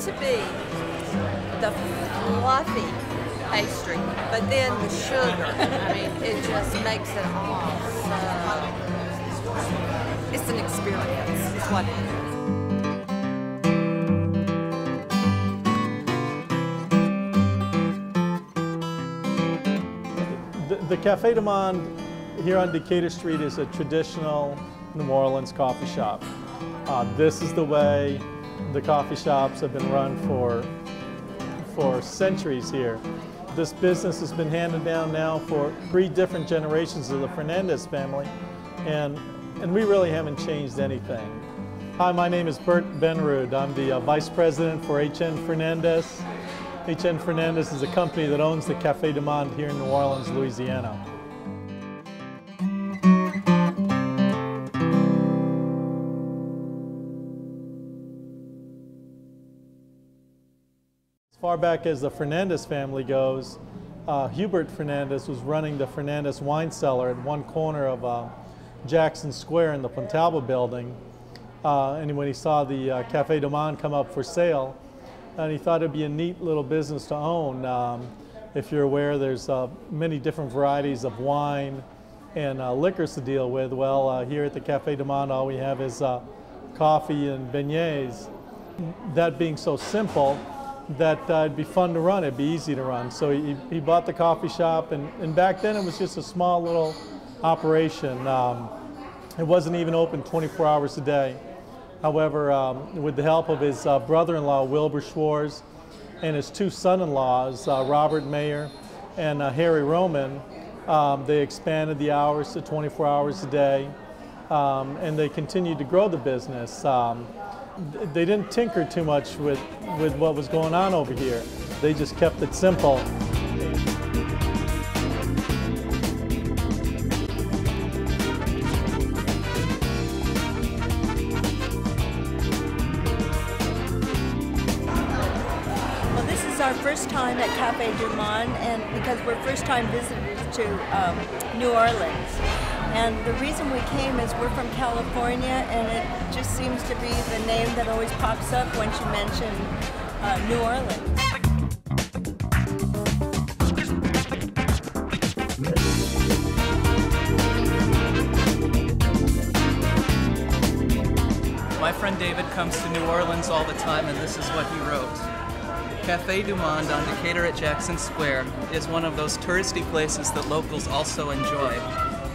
to be the fluffy pastry, but then the sugar, I mean, it just makes it all so, it's an experience, is what it is. The Cafe du Monde here on Decatur Street is a traditional New Orleans coffee shop. This is the way the coffee shops have been run for centuries here. This business has been handed down now for 3 different generations of the Fernandez family, and we really haven't changed anything. Hi, my name is Bert Benrud. I'm the Vice President for HN Fernandez. HN Fernandez is a company that owns the Cafe du Monde here in New Orleans, Louisiana. As far back as the Fernandez family goes, Hubert Fernandez was running the Fernandez wine cellar at one corner of Jackson Square in the Pontalba building. And when he saw the Cafe du Monde come up for sale, and he thought it'd be a neat little business to own. If you're aware, there's many different varieties of wine and liquors to deal with. Well, here at the Cafe du Monde, all we have is coffee and beignets. That being so simple, that it'd be fun to run, it'd be easy to run. So he bought the coffee shop, and back then it was just a small little operation. It wasn't even open 24 hours a day. However, with the help of his brother-in-law, Wilbur Schwartz, and his 2 son-in-laws, Robert Mayer and Harry Roman, they expanded the hours to 24 hours a day, and they continued to grow the business. They didn't tinker too much with what was going on over here. They just kept it simple. Our first time at Cafe du Monde, and because we're first-time visitors to New Orleans. And the reason we came is we're from California, and it just seems to be the name that always pops up once you mention New Orleans. My friend David comes to New Orleans all the time, and this is what he wrote. Cafe du Monde on Decatur at Jackson Square is one of those touristy places that locals also enjoy.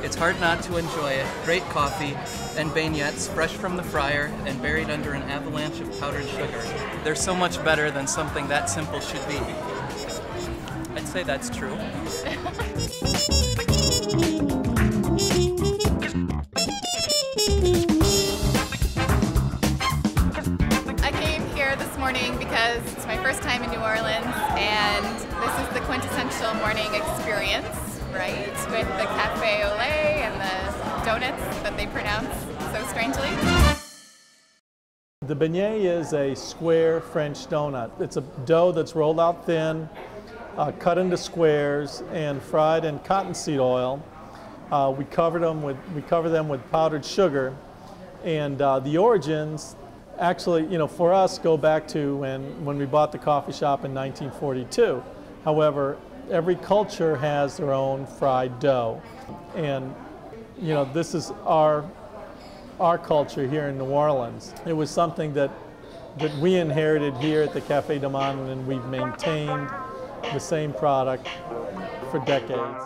It's hard not to enjoy it. Great coffee and beignets fresh from the fryer and buried under an avalanche of powdered sugar. They're so much better than something that simple should be. I'd say that's true. Because it's my first time in New Orleans, and this is the quintessential morning experience, right? With the cafe au lait and the donuts that they pronounce so strangely. The beignet is a square French donut. It's a dough that's rolled out thin, cut into squares, and fried in cottonseed oil. We cover them with powdered sugar, and the origins actually, for us, go back to when we bought the coffee shop in 1942. However, every culture has their own fried dough. And, this is our culture here in New Orleans. It was something that we inherited here at the Cafe du Monde, and we've maintained the same product for decades.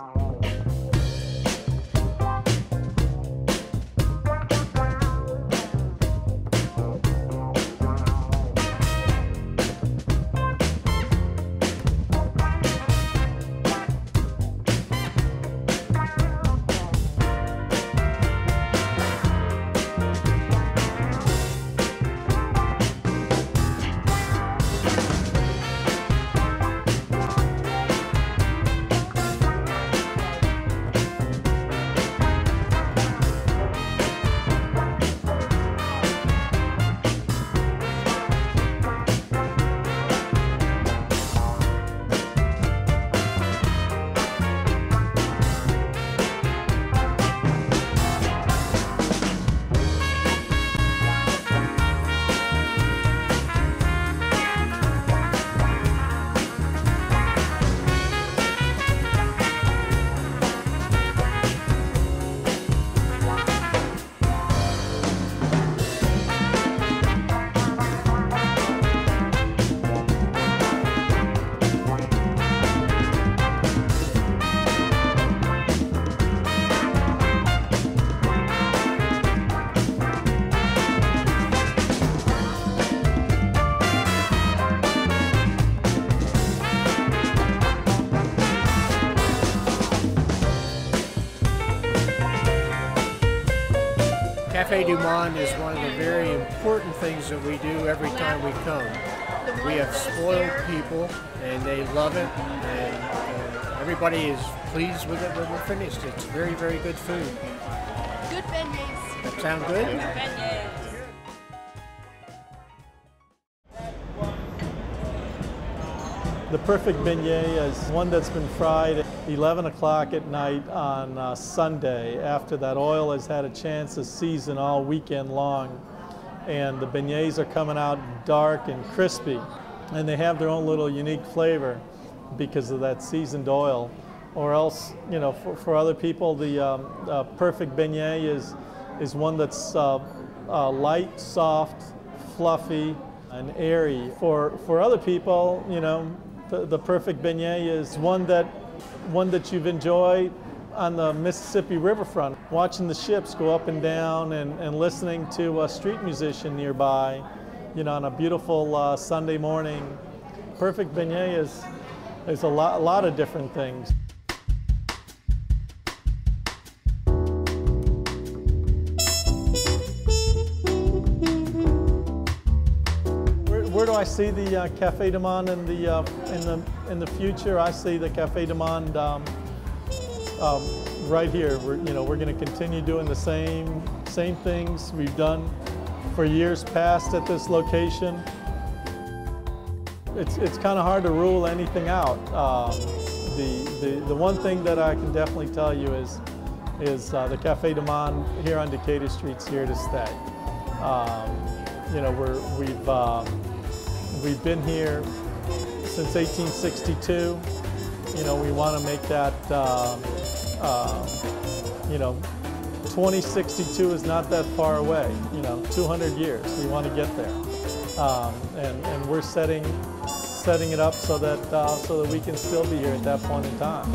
Cafe du Monde is one of the very important things that we do every time we come. We have spoiled people and they love it, and everybody is pleased with it when we're finished. It's very, very good food. Good beignets. That sound good? Good beignets. The perfect beignet is one that's been fried at 11 o'clock at night on Sunday after that oil has had a chance to season all weekend long. And the beignets are coming out dark and crispy. And they have their own little unique flavor because of that seasoned oil. Or else, you know, for other people, the perfect beignet is one that's light, soft, fluffy, and airy. For other people, you know, the perfect beignet is one that you've enjoyed on the Mississippi riverfront, watching the ships go up and down and listening to a street musician nearby, you know, on a beautiful Sunday morning. Perfect beignet is a lot of different things. Where do I see the Cafe du Monde in the future? I see the Cafe du Monde right here. We're going to continue doing the same things we've done for years past at this location. It's kind of hard to rule anything out. The one thing that I can definitely tell you is the Cafe du Monde here on Decatur Street's here to stay. You know, we've been here since 1862. You know, we want to make that, you know, 2062 is not that far away. You know, 200 years, we want to get there. And we're setting it up so that we can still be here at that point in time.